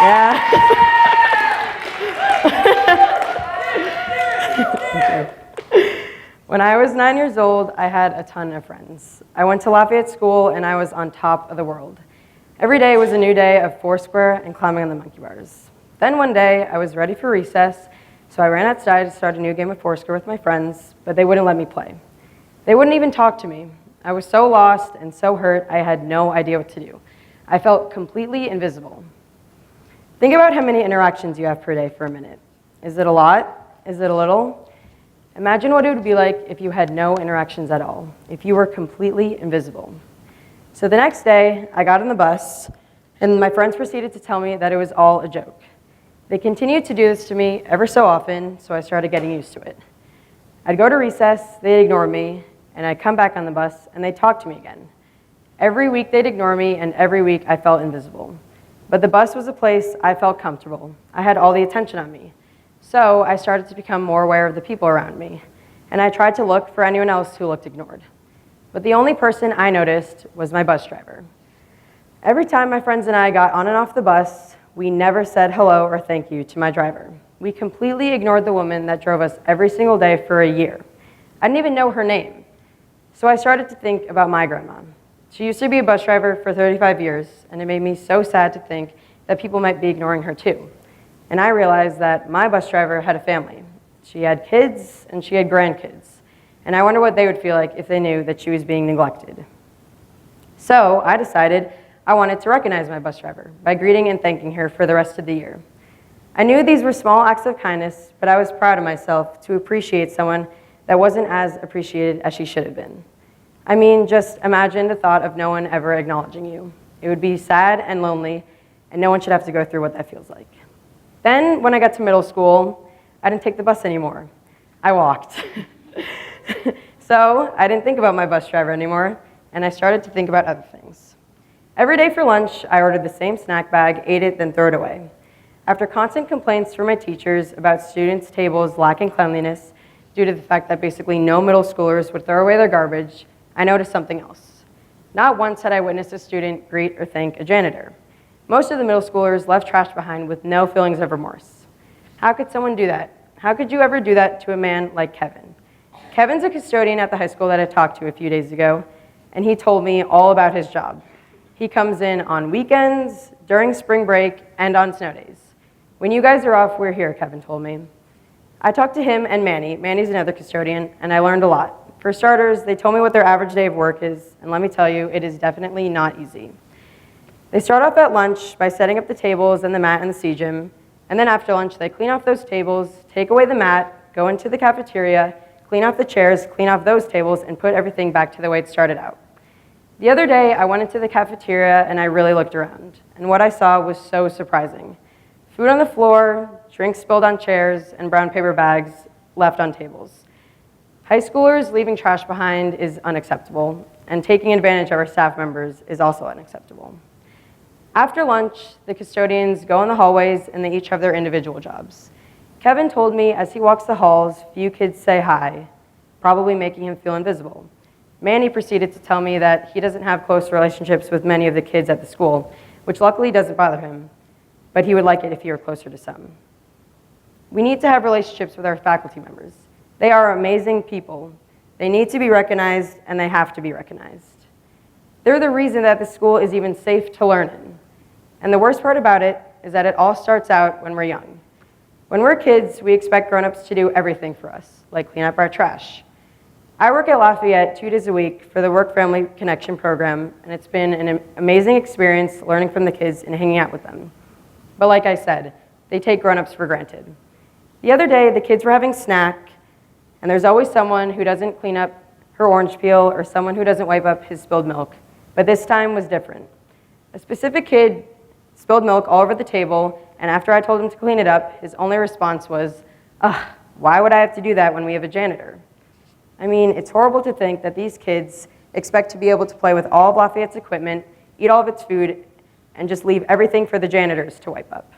Yeah. When I was 9 years old, I had a ton of friends. I went to Lafayette School and I was on top of the world. Every day was a new day of Foursquare and climbing on the monkey bars. Then one day, I was ready for recess, so I ran outside to start a new game of Foursquare with my friends, but they wouldn't let me play. They wouldn't even talk to me. I was so lost and so hurt, I had no idea what to do. I felt completely invisible. Think about how many interactions you have per day for a minute. Is it a lot? Is it a little? Imagine what it would be like if you had no interactions at all, if you were completely invisible. So the next day, I got on the bus, and my friends proceeded to tell me that it was all a joke. They continued to do this to me ever so often, so I started getting used to it. I'd go to recess, they'd ignore me, and I'd come back on the bus, and they'd talk to me again. Every week they'd ignore me, and every week I felt invisible. But the bus was a place I felt comfortable. I had all the attention on me. So I started to become more aware of the people around me, and I tried to look for anyone else who looked ignored. But the only person I noticed was my bus driver. Every time my friends and I got on and off the bus, we never said hello or thank you to my driver. We completely ignored the woman that drove us every single day for a year. I didn't even know her name. So I started to think about my grandma. She used to be a bus driver for 35 years, and it made me so sad to think that people might be ignoring her too. And I realized that my bus driver had a family. She had kids and she had grandkids. And I wonder what they would feel like if they knew that she was being neglected. So I decided I wanted to recognize my bus driver by greeting and thanking her for the rest of the year. I knew these were small acts of kindness, but I was proud of myself to appreciate someone that wasn't as appreciated as she should have been. I mean, just imagine the thought of no one ever acknowledging you. It would be sad and lonely, and no one should have to go through what that feels like. Then, when I got to middle school, I didn't take the bus anymore. I walked. So I didn't think about my bus driver anymore, and I started to think about other things. Every day for lunch, I ordered the same snack bag, ate it, then threw it away. After constant complaints from my teachers about students' tables lacking cleanliness due to the fact that basically no middle schoolers would throw away their garbage, I noticed something else. Not once had I witnessed a student greet or thank a janitor. Most of the middle schoolers left trash behind with no feelings of remorse. How could someone do that? How could you ever do that to a man like Kevin? Kevin's a custodian at the high school that I talked to a few days ago, and he told me all about his job. He comes in on weekends, during spring break, and on snow days. When you guys are off, we're here, Kevin told me. I talked to him and Manny. Manny's another custodian, and I learned a lot. For starters, they told me what their average day of work is, and let me tell you, it is definitely not easy. They start off at lunch by setting up the tables and the mat in the sea gym, and then after lunch, they clean off those tables, take away the mat, go into the cafeteria, clean off the chairs, clean off those tables, and put everything back to the way it started out. The other day, I went into the cafeteria and I really looked around, and what I saw was so surprising. Food on the floor, drinks spilled on chairs, and brown paper bags left on tables. High schoolers leaving trash behind is unacceptable, and taking advantage of our staff members is also unacceptable. After lunch, the custodians go in the hallways and they each have their individual jobs. Kevin told me as he walks the halls, few kids say hi, probably making him feel invisible. Manny proceeded to tell me that he doesn't have close relationships with many of the kids at the school, which luckily doesn't bother him, but he would like it if he were closer to some. We need to have relationships with our faculty members. They are amazing people. They need to be recognized, and they have to be recognized. They're the reason that the school is even safe to learn in. And the worst part about it is that it all starts out when we're young. When we're kids, we expect grown-ups to do everything for us, like clean up our trash. I work at Lafayette 2 days a week for the Work-Family Connection program, and it's been an amazing experience learning from the kids and hanging out with them. But like I said, they take grown-ups for granted. The other day, the kids were having snack, and there's always someone who doesn't clean up her orange peel or someone who doesn't wipe up his spilled milk. But this time was different. A specific kid spilled milk all over the table, and after I told him to clean it up, his only response was, "Ugh, why would I have to do that when we have a janitor?" I mean, it's horrible to think that these kids expect to be able to play with all of Lafayette's equipment, eat all of its food, and just leave everything for the janitors to wipe up.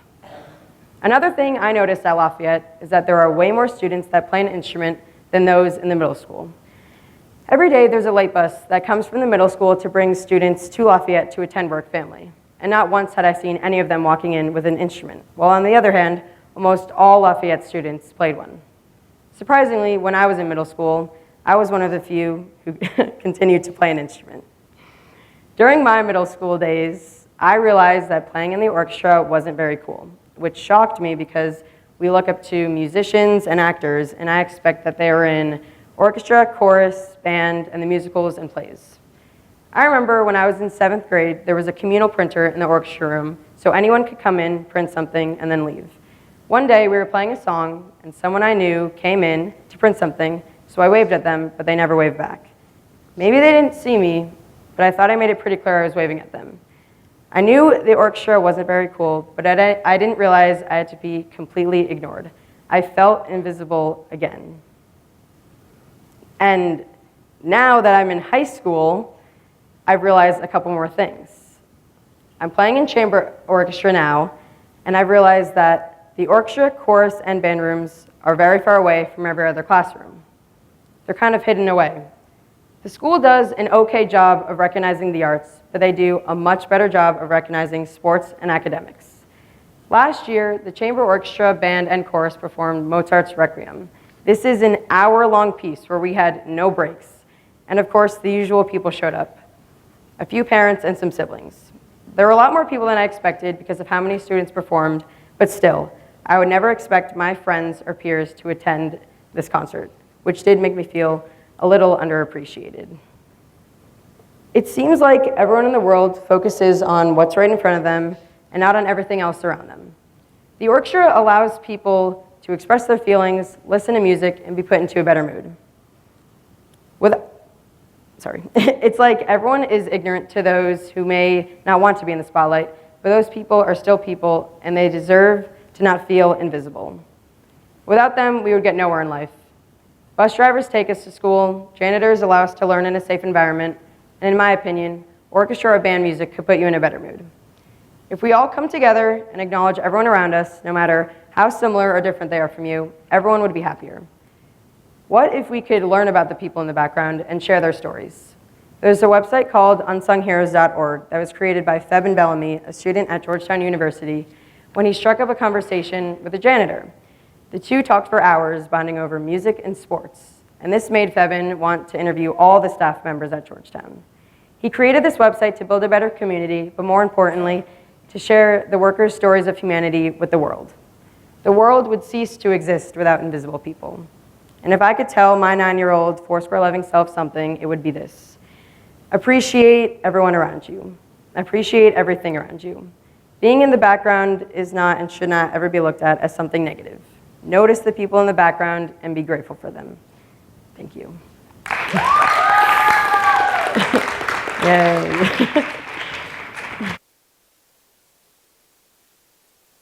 Another thing I noticed at Lafayette is that there are way more students that play an instrument than those in the middle school. Every day there's a light bus that comes from the middle school to bring students to Lafayette to attend Work Family. and not once had I seen any of them walking in with an instrument, while on the other hand, almost all Lafayette students played one. Surprisingly, when I was in middle school, I was one of the few who continued to play an instrument. During my middle school days, I realized that playing in the orchestra wasn't very cool, which shocked me because we look up to musicians and actors, and I expect that they are in orchestra, chorus, band, and the musicals and plays. I remember when I was in 7th grade, there was a communal printer in the orchestra room, so anyone could come in, print something, and then leave. One day, we were playing a song, and someone I knew came in to print something, so I waved at them, but they never waved back. Maybe they didn't see me, but I thought I made it pretty clear I was waving at them. I knew the orchestra wasn't very cool, but I didn't realize I had to be completely ignored. I felt invisible again. And now that I'm in high school, I've realized a couple more things. I'm playing in chamber orchestra now, and I've realized that the orchestra, chorus, and band rooms are very far away from every other classroom. They're kind of hidden away. The school does an okay job of recognizing the arts, but they do a much better job of recognizing sports and academics. Last year, the chamber orchestra, band, and chorus performed Mozart's Requiem. This is an hour-long piece where we had no breaks. And of course, the usual people showed up. A few parents and some siblings. There were a lot more people than I expected because of how many students performed, but still, I would never expect my friends or peers to attend this concert, which did make me feel a little underappreciated. It seems like everyone in the world focuses on what's right in front of them and not on everything else around them. The orchestra allows people to express their feelings, listen to music, and be put into a better mood. It's like everyone is ignorant to those who may not want to be in the spotlight, but those people are still people, and they deserve to not feel invisible. Without them, we would get nowhere in life. Bus drivers take us to school, janitors allow us to learn in a safe environment, and in my opinion, orchestra or band music could put you in a better mood. If we all come together and acknowledge everyone around us, no matter how similar or different they are from you, everyone would be happier. What if we could learn about the people in the background and share their stories? There's a website called unsungheroes.org that was created by Febin Bellamy, a student at Georgetown University, when he struck up a conversation with a janitor. The two talked for hours, bonding over music and sports, and this made Febin want to interview all the staff members at Georgetown. He created this website to build a better community, but more importantly, to share the workers' stories of humanity with the world. The world would cease to exist without invisible people. And if I could tell my 9-year-old Foursquare loving self something, it would be this. Appreciate everyone around you. Appreciate everything around you. Being in the background is not and should not ever be looked at as something negative. Notice the people in the background and be grateful for them. Thank you. Yay.